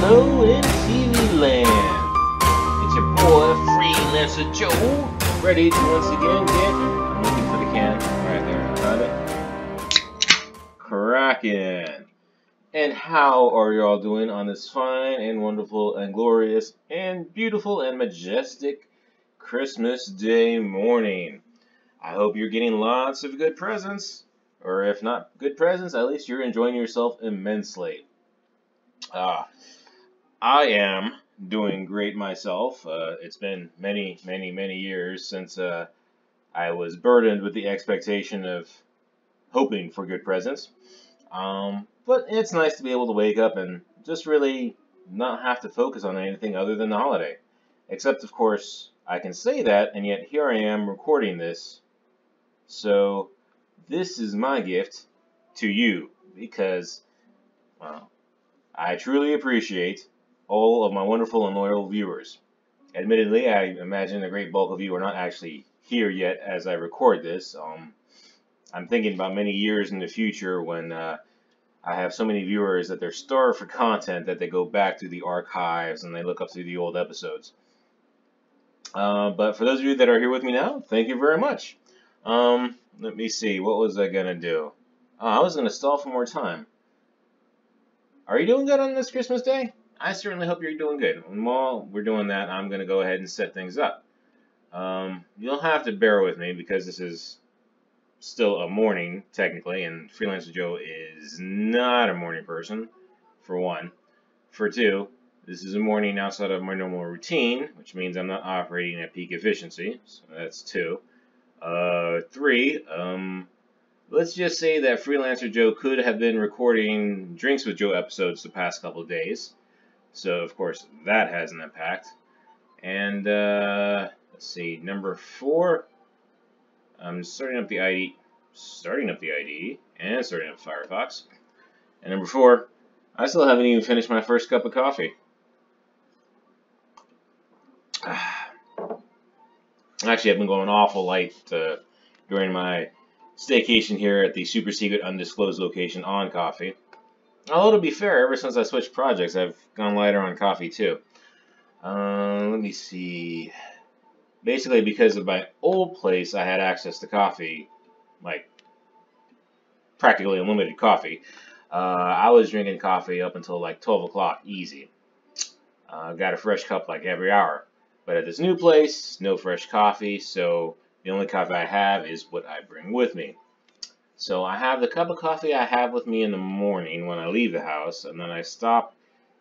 Hello in TV land. It's your boy Freelancer Joe, ready to once again I'm looking for the can right there. Found it. Kraken. And how are y'all doing on this fine and wonderful and glorious and beautiful and majestic Christmas Day morning? I hope you're getting lots of good presents, or if not good presents, at least you're enjoying yourself immensely. I am doing great myself. It's been many, many, many years since I was burdened with the expectation of hoping for good presents. But it's nice to be able to wake up and just really not have to focus on anything other than the holiday. Except, of course, I can say that, and yet here I am recording this. So, this is my gift to you because, well, I truly appreciate all of my wonderful and loyal viewers. Admittedly, I imagine a great bulk of you are not actually here yet as I record this. I'm thinking about many years in the future when I have so many viewers that they're starved for content that they go back to the archives and they look up through the old episodes. But for those of you that are here with me now, thank you very much. Let me see, what was I going to do? I was going to stall for more time. Are you doing good on this Christmas Day? I certainly hope you're doing good. And while we're doing that, I'm going to go ahead and set things up. You'll have to bear with me because this is still a morning, technically, and Freelancer Joe is not a morning person, for one. For two, this is a morning outside of my normal routine, which means I'm not operating at peak efficiency, so that's two. Three, let's just say that Freelancer Joe could have been recording Drinks with Joe episodes the past couple of days. So, of course, that has an impact. And, let's see, number 4, I'm starting up the IDE, and starting up Firefox. And number 4, I still haven't even finished my first cup of coffee. Actually, I've been going awful light during my staycation here at the super secret undisclosed location on coffee. Although, to be fair, ever since I switched projects, I've gone lighter on coffee, too. Let me see. Basically, because of my old place, I had access to coffee, like, practically unlimited coffee. I was drinking coffee up until, like, 12 o'clock, easy. Got a fresh cup, like, every hour. But at this new place, no fresh coffee, so the only coffee I have is what I bring with me. So I have the cup of coffee I have with me in the morning when I leave the house, and then I stop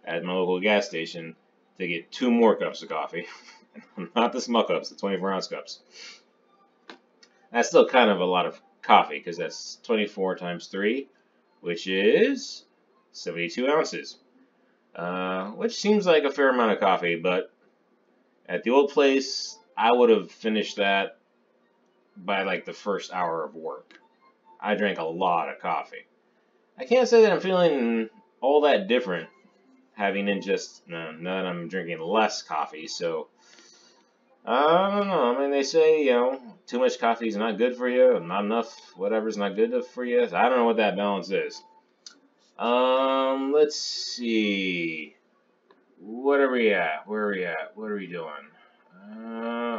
at my local gas station to get 2 more cups of coffee. Not the small cups, the 24-ounce cups. That's still kind of a lot of coffee, because that's 24 times 3, which is 72 ounces. Which seems like a fair amount of coffee, but at the old place, I would have finished that by like the first hour of work. I drank a lot of coffee. I can't say that I'm feeling all that different having in just, now that I'm drinking less coffee, so I don't know. I mean, they say, too much coffee is not good for you, and not enough, whatever's not good for you. I don't know what that balance is. Let's see. What are we at? Where are we at? What are we doing?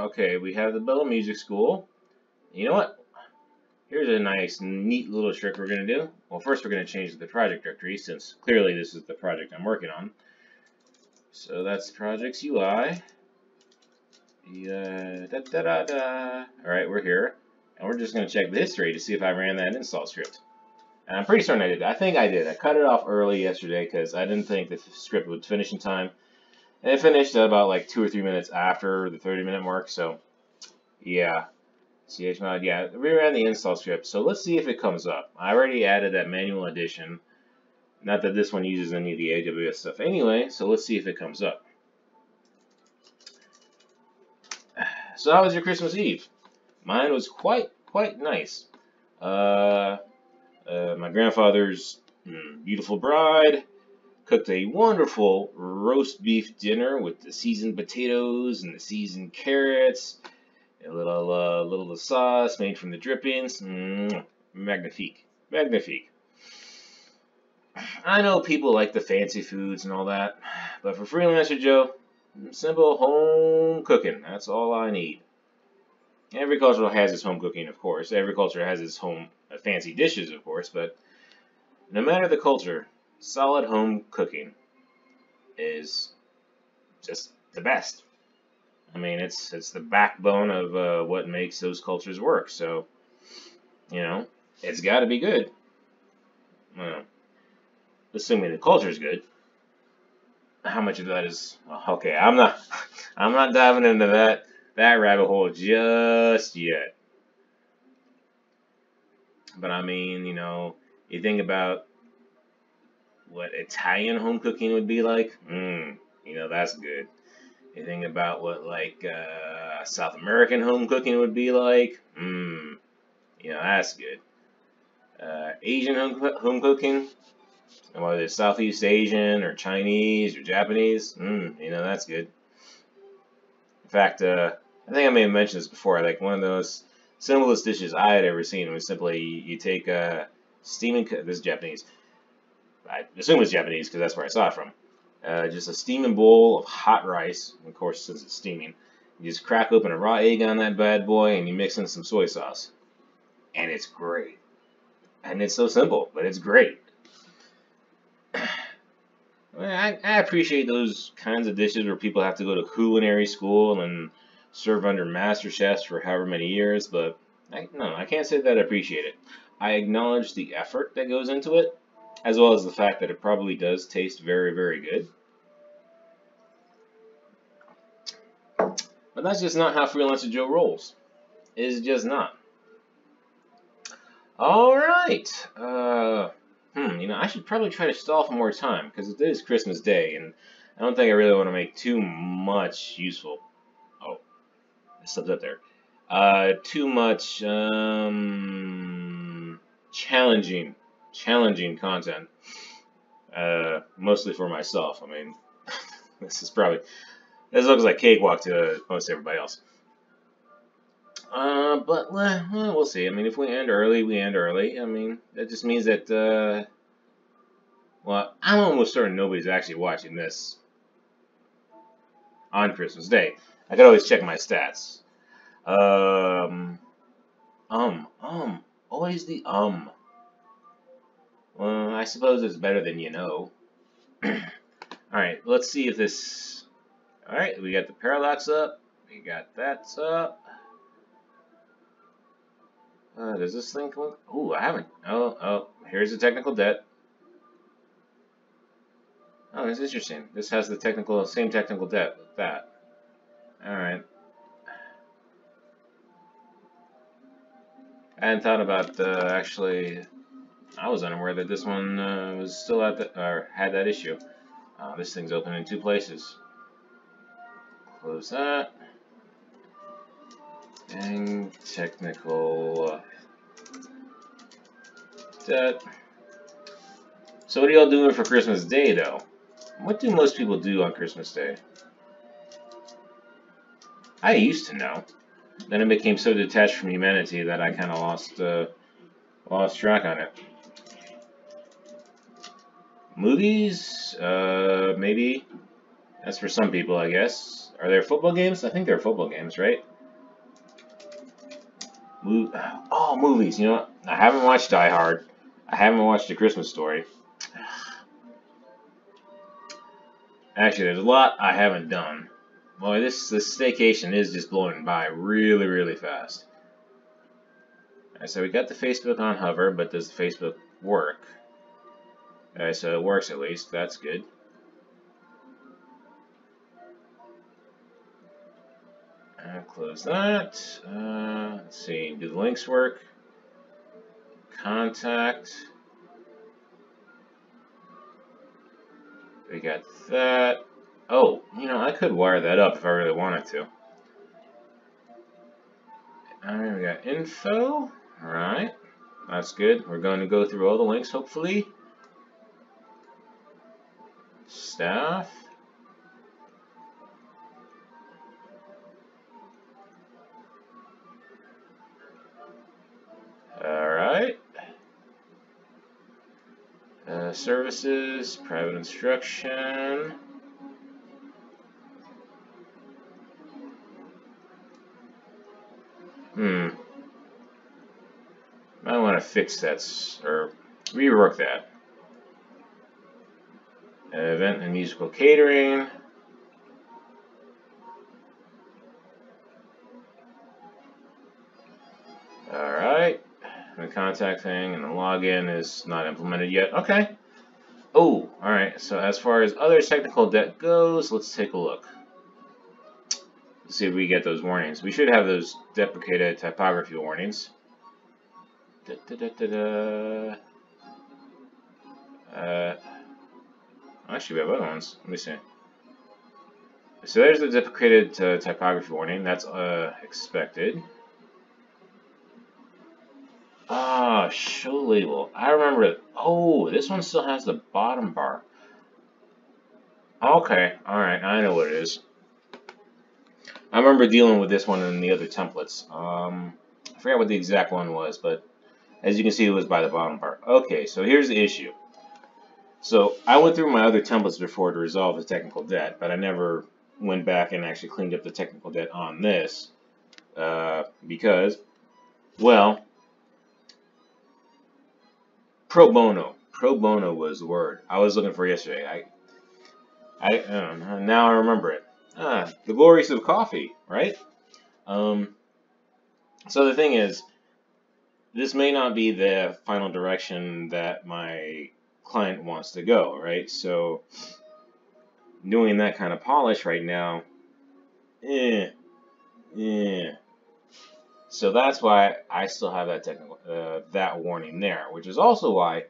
Okay, we have the Bell Music School. You know what? Here's a nice, neat little trick we're going to do. Well, first we're going to change the project directory, since clearly this is the project I'm working on. So that's Projects UI. Alright, we're here. And we're just going to check the history to see if I ran that install script. And I'm pretty certain I did. I think I did. I cut it off early yesterday because I didn't think the script would finish in time. And it finished at about like 2 or 3 minutes after the 30-minute mark, so yeah. chmod, yeah, we ran the install script, so let's see if it comes up. I already added that manual addition. Not that this one uses any of the AWS stuff anyway, so let's see if it comes up. So how was your Christmas Eve? Mine was quite nice. My grandfather's beautiful bride cooked a wonderful roast beef dinner with the seasoned potatoes and the seasoned carrots. A little sauce made from the drippings. Magnifique. Magnifique. I know people like the fancy foods and all that, but for Freelancer Joe, simple home cooking. That's all I need. Every culture has its home cooking, of course. Every culture has its home fancy dishes, of course. But no matter the culture, solid home cooking is just the best. I mean, it's the backbone of what makes those cultures work. So you know, it's got to be good. Well, assuming the culture is good. How much of that is okay? I'm not diving into that rabbit hole just yet. But I mean, you think about what Italian home cooking would be like. That's good. You think about what like South American home cooking would be like. That's good. Asian home cooking, whether it's Southeast Asian or Chinese or Japanese. That's good. In fact, I think I may have mentioned this before. Like one of those simplest dishes I had ever seen was simply you take steaming. This is Japanese. I assume it's Japanese because that's where I saw it from. Just a steaming bowl of hot rice. Of course, since it's steaming, you just crack open a raw egg on that bad boy and you mix in some soy sauce, and it's great. And it's so simple, but it's great. I appreciate those kinds of dishes where people have to go to culinary school and serve under master chefs for however many years, but I can't say that I appreciate it. I acknowledge the effort that goes into it, as well as the fact that it probably does taste very, very good. But that's just not how Freelancer Joe rolls. It's just not. All right. I should probably try to stall for more time because it is Christmas Day, and I don't think I really want to make too much useful. Oh, I slipped up there. Too much challenging content. Mostly for myself. I mean, this looks like cakewalk to most everybody else. But we'll see. I mean, if we end early, we end early. I mean, that just means that, I'm almost certain nobody's actually watching this on Christmas Day. I could always check my stats. Um, always the Well, I suppose it's better than you know. Alright, let's see if this. Alright, we got the parallax up. We got that up. Does this thing come up? Ooh, I haven't. Oh, here's the technical debt. Oh, that's interesting. This has the same technical debt with that. Alright. I hadn't thought about, actually, I was unaware that this one was still or had that issue. This thing's open in two places. Close that. And technical debt. So what are y'all doing for Christmas Day, though? What do most people do on Christmas Day? I used to know. Then it became so detached from humanity that I kind of lost track on it. Movies? Maybe. That's for some people, I guess. Are there football games? I think there are football games, right? Movies. You know what? I haven't watched Die Hard. I haven't watched A Christmas Story. Actually, there's a lot I haven't done. Boy, this staycation is just blowing by really, really fast. Alright, so we got the Facebook on hover, but does the Facebook work? Alright, so it works at least. That's good. Close that. Let's see. Do the links work? Contact. We got that. Oh, I could wire that up if I really wanted to. Alright, we got info. Alright. That's good. We're going to go through all the links, hopefully. Staff. Alright. Services, private instruction. I want to fix that or rework that. Event and musical catering. Alright. The contact thing and the login is not implemented yet. Okay. Oh, alright. So as far as other technical debt goes, let's take a look. Let's see if we get those warnings. We should have those deprecated typography warnings. Actually, we have other ones. Let me see. So there's the deprecated typography warning. That's expected. Ah, show label. I remember it. Oh, this one still has the bottom bar. Okay, alright, I know what it is. I remember dealing with this one in the other templates. I forgot what the exact one was, but as you can see, it was by the bottom bar. Okay, so here's the issue. So I went through my other templates before to resolve the technical debt, but I never went back and actually cleaned up the technical debt on this because, well, pro bono. Pro bono was the word I was looking for yesterday. Now I remember it. The glories of coffee, right? So the thing is, this may not be the final direction that my client wants to go, right? So doing that kind of polish right now, So that's why I still have that technical that warning there, which is also why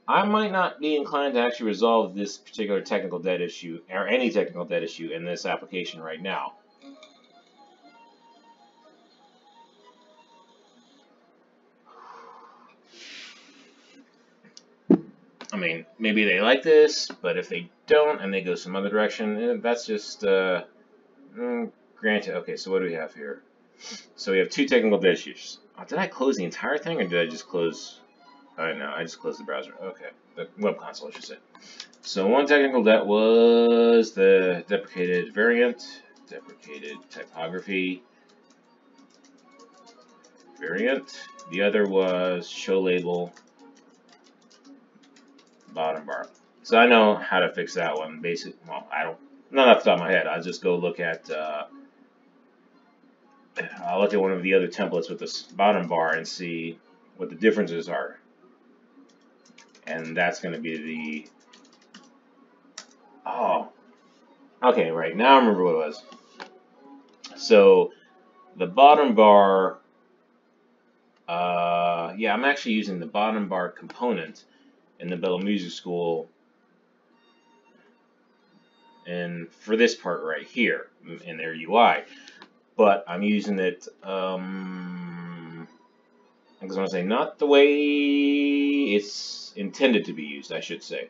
I might not be inclined to actually resolve this particular technical debt issue, or any technical debt issue in this application right now. I mean, maybe they like this, but if they don't and they go some other direction, that's just, granted. Okay, so what do we have here? So we have two technical debt issues. Did I close the entire thing, or did I just close? No, I just closed the browser. Okay, the web console, I should say. So one technical debt was the deprecated variant, deprecated typography variant. The other was show label bottom bar. So I know how to fix that one. Well, I don't, not off the top of my head. I'll just go look at, I'll look at one of the other templates with this bottom bar and see what the differences are. And that's going to be the, okay, right, now I remember what it was. So the bottom bar, yeah, I'm actually using the bottom bar component in the Bella Music School and for this part right here in their UI. But I'm using it, I was going to say, not the way it's intended to be used, I should say.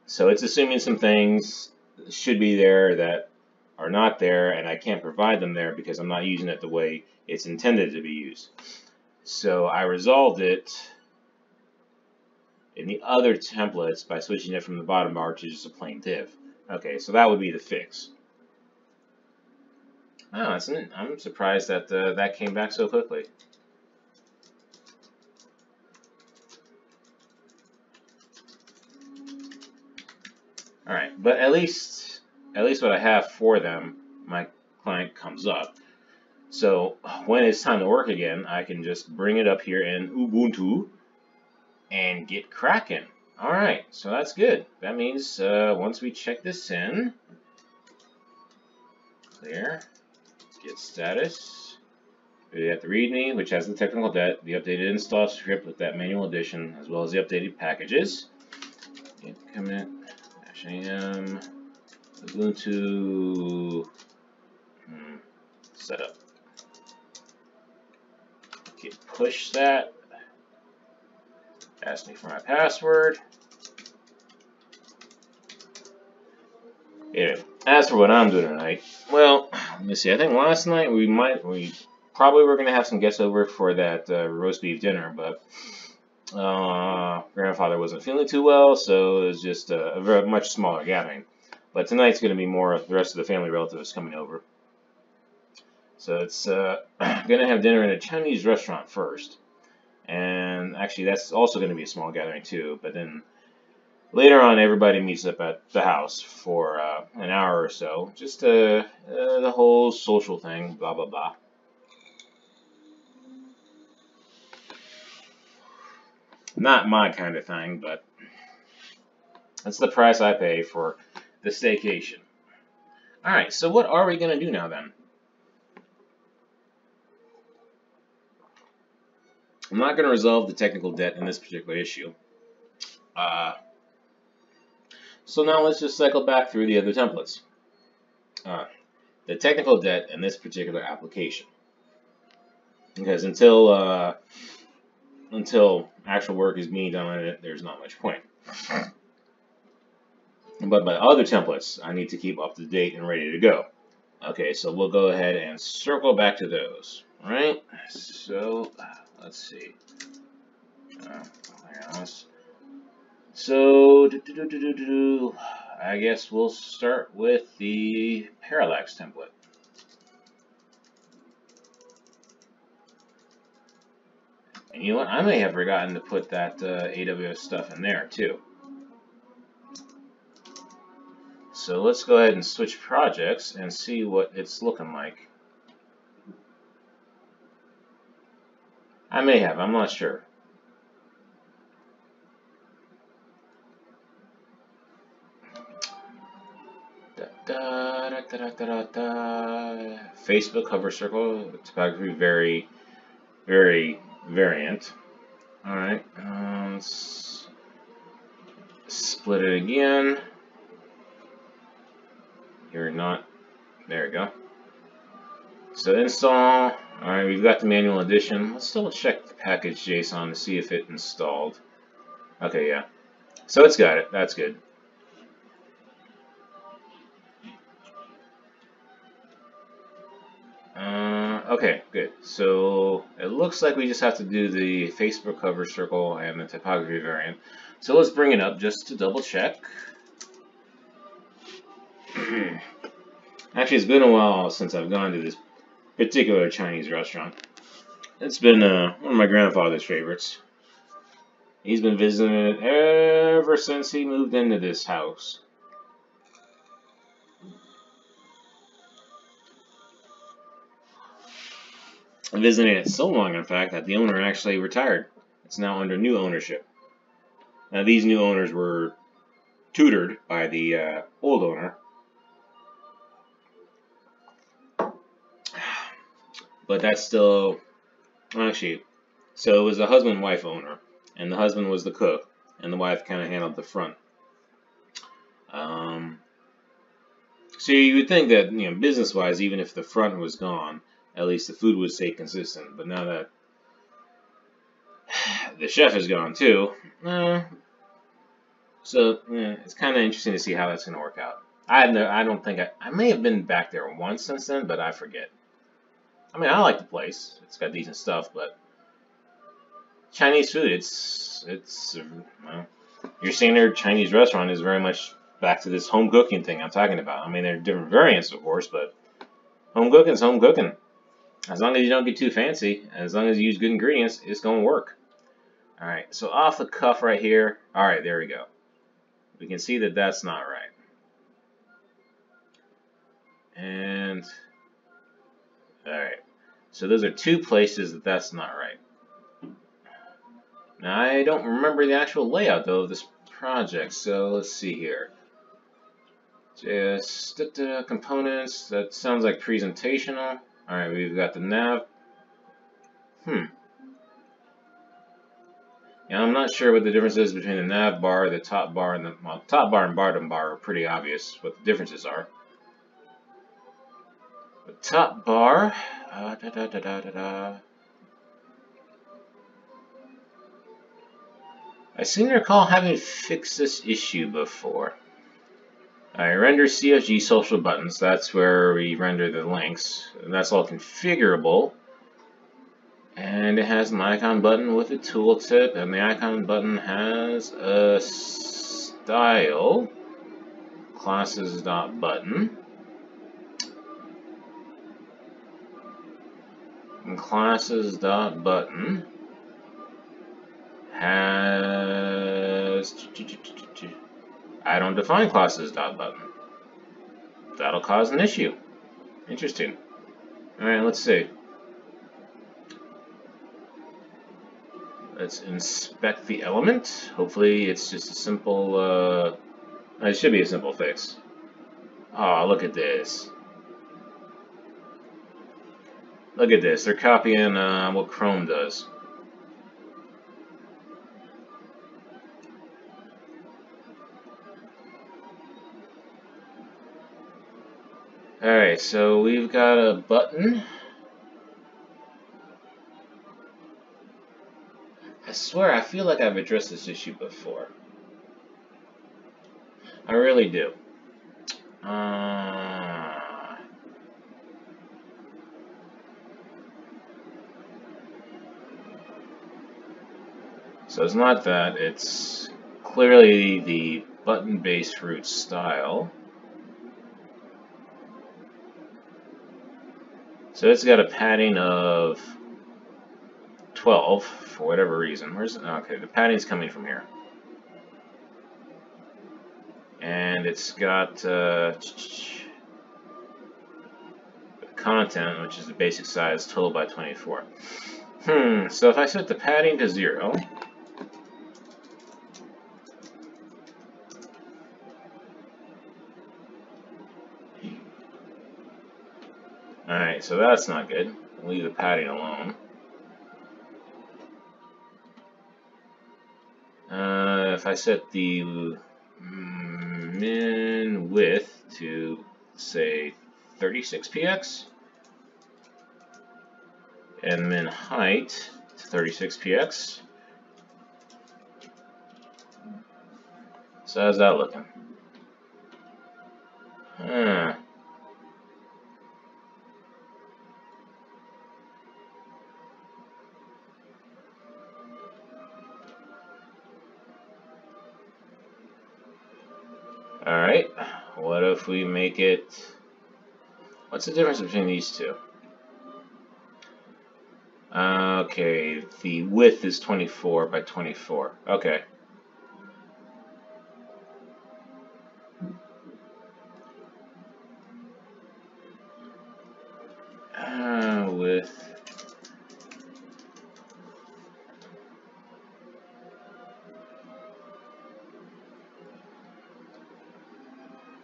So it's assuming some things should be there that are not there, and I can't provide them there because I'm not using it the way it's intended to be used. So I resolved it in the other templates by switching it from the bottom bar to just a plain div. Okay, so that would be the fix. Oh, I'm surprised that that came back so quickly. All right, but at least what I have for them, my client comes up. So when it's time to work again, I can just bring it up here in Ubuntu and get cracking. All right, so that's good. That means once we check this in, clear, get status. We have the README, which has the technical debt, the updated install script with that manual addition, as well as the updated packages. Git commit -am Ubuntu setup. Git push that. Ask me for my password. Yeah. As for what I'm doing tonight, well, let me see. I think last night we probably were gonna have some guests over for that roast beef dinner, but grandfather wasn't feeling too well, so it was just a very much smaller gathering. But tonight's going to be more of the rest of the family relatives coming over. So it's going to have dinner in a Chinese restaurant first. And actually, that's also going to be a small gathering too. But then later on, everybody meets up at the house for an hour or so. Just the whole social thing, blah, blah, blah. Not my kind of thing, but that's the price I pay for the staycation. Alright, so what are we going to do now then? I'm not going to resolve the technical debt in this particular issue. So now let's just cycle back through the other templates. The technical debt in this particular application. Because until actual work is being done on it, there's not much point. But my other templates, I need to keep up to date and ready to go. Okay, so we'll go ahead and circle back to those. Alright, so let's see. So, I guess we'll start with the parallax template. And you know what? I may have forgotten to put that AWS stuff in there too. So let's go ahead and switch projects and see what it's looking like. I may have, I'm not sure. Facebook hover circle, topography very, very variant. Alright, let's split it again. You're not, there we go. So install, alright, we've got the manual edition. Let's double check the package JSON to see if it installed. Okay, yeah. So it's got it, that's good. Okay, good. So it looks like we just have to do the Facebook hover circle and the topography variant. So let's bring it up just to double check. Actually, it's been a while since I've gone to this particular Chinese restaurant. It's been one of my grandfather's favorites. He's been visiting it ever since he moved into this house. Visiting it so long, in fact, that the owner actually retired. It's now under new ownership. Now, these new owners were tutored by the old owner. But that's still, actually, so it was a husband-wife owner, and the husband was the cook, and the wife kind of handled the front. So you would think that, you know, business-wise, even if the front was gone, at least the food would stay consistent. But now that the chef is gone too, so yeah, it's kind of interesting to see how that's going to work out. I don't think I may have been back there once since then, but I forget. I mean, I like the place. It's got decent stuff, but Chinese food, it's well, your standard Chinese restaurant is very much back to this home cooking thing I'm talking about. I mean, there are different variants, of course, but home cooking is home cooking. As long as you don't get too fancy, and as long as you use good ingredients, it's going to work. All right, so off the cuff right here. All right, there we go. We can see that that's not right. And all right, so those are two places that that's not right. Now, I don't remember the actual layout, though, of this project, so let's see here. Just components, that sounds like presentational. Alright, we've got the nav. Yeah, I'm not sure what the difference is between the nav bar, the top bar, and the top bar and bottom bar are pretty obvious what the differences are. The top bar, I seem to recall having fixed this issue before. I render CFG social buttons. That's where we render the links. And that's all configurable. And it has an icon button with a tooltip, and the icon button has a style, classes.button. And classes.button has, I don't define classes.button. That'll cause an issue. Interesting. Alright, let's see. Let's inspect the element. Hopefully it's just a simple, it should be a simple fix. Oh, look at this. Look at this. They're copying what Chrome does. Alright, so we've got a button. I swear, I feel like I've addressed this issue before. I really do. So it's not that, it's clearly the button-based root style. So it's got a padding of 12 for whatever reason. Where's it? Okay, the padding's coming from here. And it's got content, which is the basic size, total by 24. So if I set the padding to 0, alright, so that's not good. Leave the padding alone. If I set the min width to, say, 36px, and min height to 36px, so how's that looking? Alright, what if we make it... What's the difference between these two? Okay, the width is 24 by 24. Okay. Width.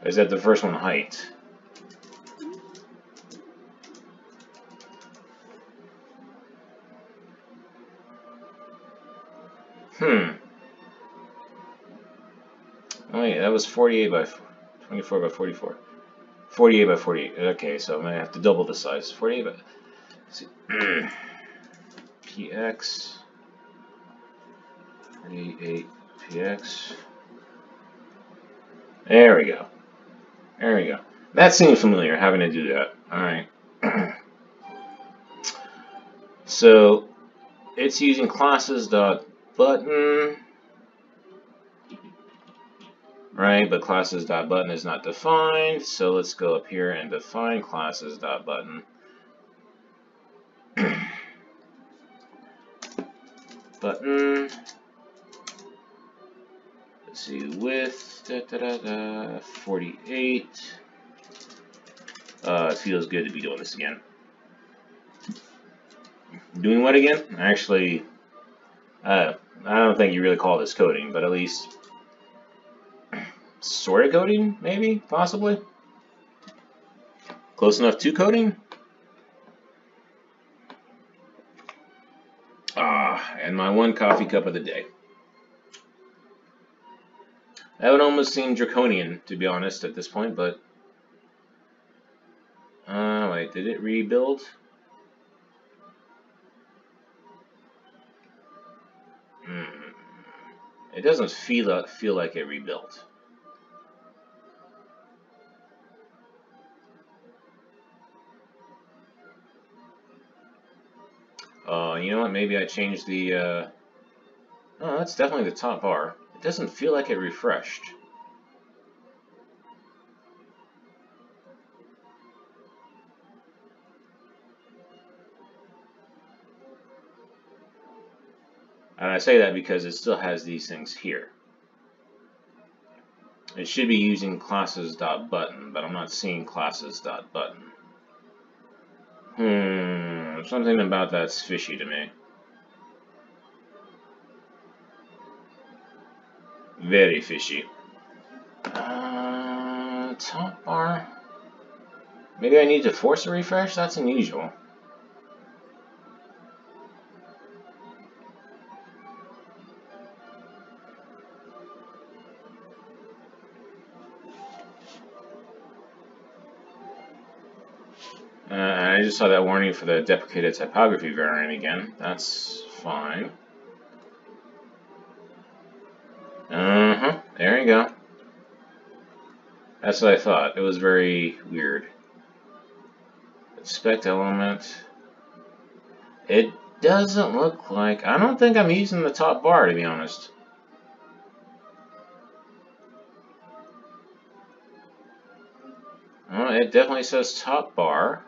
Is that the first one, height? Oh yeah, that was 48 by 24 by 44. 48 by 48. Okay, so I'm gonna have to double the size. 48 by. Let's see. px. 48 px. There we go. There we go. That seems familiar, having to do that. Alright. So, it's using classes.button, right? But classes.button is not defined, so let's go up here and define classes.button. Button. Let's see, width, 48. It feels good to be doing this again. Doing what again? Actually, I don't think you really call this coding, but at least sort of coding, maybe, possibly. Close enough to coding? And my one coffee cup of the day. That would almost seem draconian, to be honest, at this point, but... wait, did it rebuild? It doesn't feel like it rebuilt. you know what? Maybe I changed the. Oh, that's definitely the top bar. It doesn't feel like it refreshed. And I say that because it still has these things here. It should be using classes.button, but I'm not seeing classes.button. Something about that's fishy to me. Very fishy. Top bar. Maybe I need to force a refresh? That's unusual. I just saw that warning for the deprecated typography variant again. That's fine. There you go. That's what I thought. It was very weird. Expect element. It doesn't look like... I don't think I'm using the top bar, to be honest. Oh, it definitely says top bar.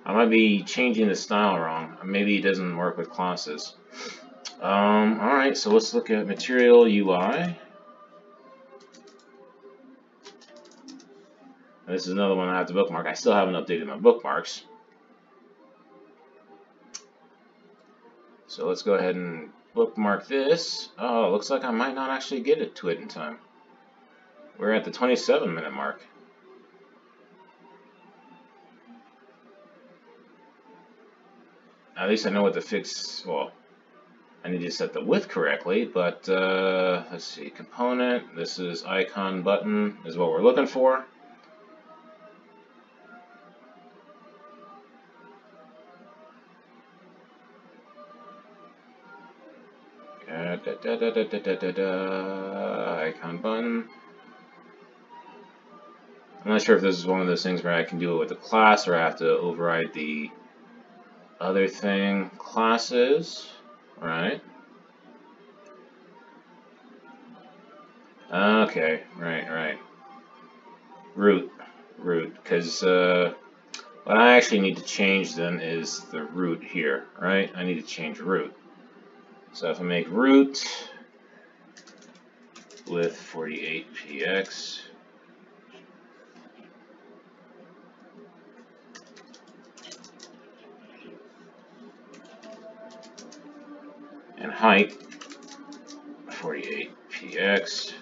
I might be changing the style wrong. Maybe it doesn't work with classes. Alright, so let's look at material UI. This is another one I have to bookmark. I still haven't updated my bookmarks. So let's go ahead and bookmark this. Oh, looks like I might not actually get it to it in time. We're at the 27-minute mark. At least I know what to fix. Well, I need to set the width correctly, but let's see. Component. This is icon button is what we're looking for. Icon button. I'm not sure if this is one of those things where I can do it with the class or I have to override the other thing. Classes, right? Okay, right. Root, because what I actually need to change then is the root here, right? I need to change root. So if I make root with 48px, and height 48px.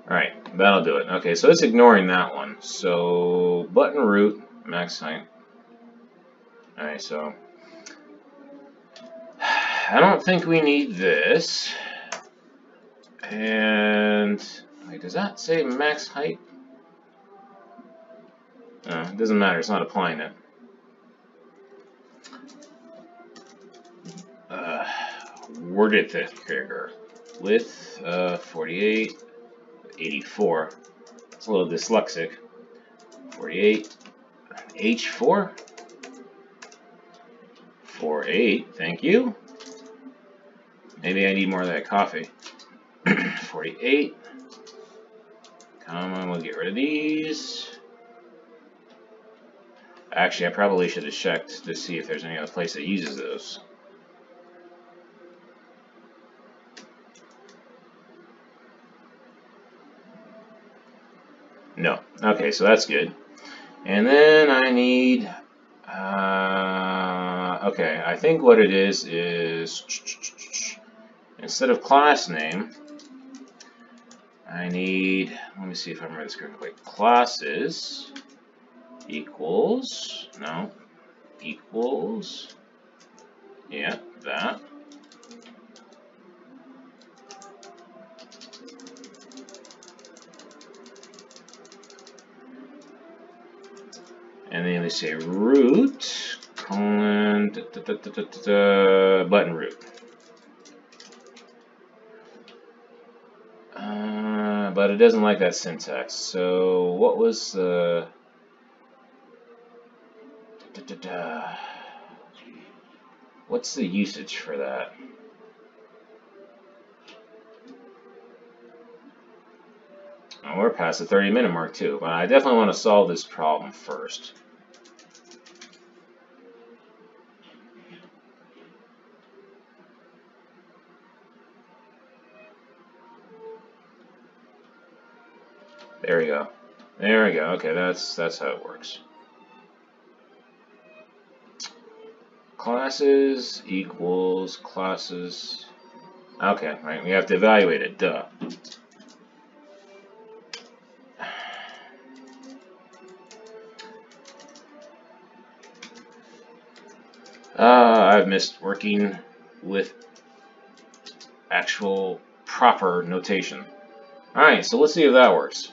Alright, that'll do it. Okay, so it's ignoring that one. So button root, max height. Alright, so I don't think we need this. And wait, does that say max height? No, it doesn't matter, it's not applying it. Word it thicker. Width 48, 84. It's a little dyslexic. 48, H4, 48. Thank you. Maybe I need more of that coffee. 48. Comma. We'll get rid of these. Actually, I probably should have checked to see if there's any other place that uses those. No. Okay, so that's good. And then I need, okay, I think what it is instead of class name, I need, let me see if I remember this correctly, classes equals, no, equals, yeah, that. And then we say root, colon, button root. but it doesn't like that syntax. So what was the... What's the usage for that? Oh, we're past the 30-minute mark too, but I definitely want to solve this problem first. There we go. There we go. Okay, that's how it works. Classes equals classes. Okay, right. We have to evaluate it. Duh. I've missed working with actual proper notation. Alright, so let's see if that works.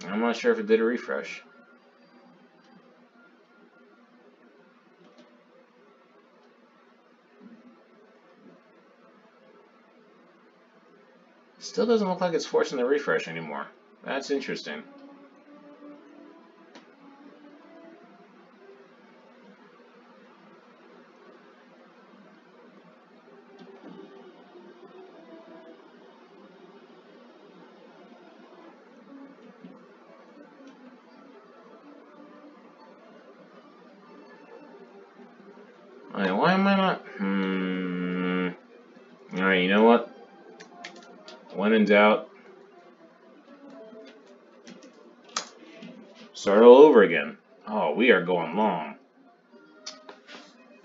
I'm not sure if it did a refresh. Still doesn't look like it's forcing the refresh anymore. That's interesting. Alright, why am I not? Alright, you know what? When in doubt, start all over again. Oh, we are going long.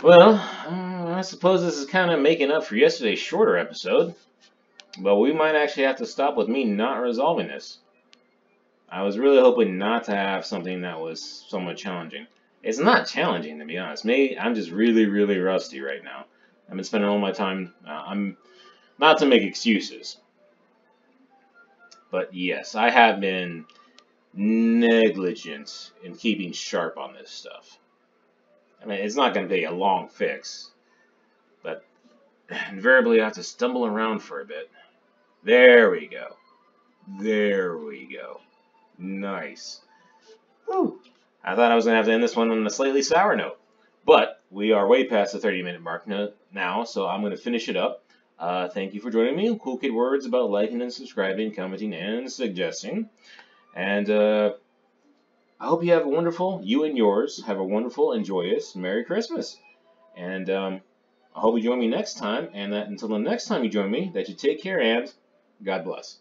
Well, I suppose this is kind of making up for yesterday's shorter episode. But we might actually have to stop with me not resolving this. I was really hoping not to have something that was somewhat challenging. It's not challenging, to be honest. Maybe I'm just really, really rusty right now. I've been spending all my time... I'm not to make excuses. But yes, I have been negligent in keeping sharp on this stuff. I mean, it's not going to be a long fix. But invariably I have to stumble around for a bit. There we go. There we go. Nice. Whew. I thought I was going to have to end this one on a slightly sour note. But we are way past the 30-minute mark now, so I'm going to finish it up. Thank you for joining me. Cool Kid words about liking and subscribing, commenting, and suggesting. And I hope you have a wonderful, you and yours, have a wonderful and joyous Merry Christmas. And I hope you join me next time, and that until the next time you join me, that you take care and God bless.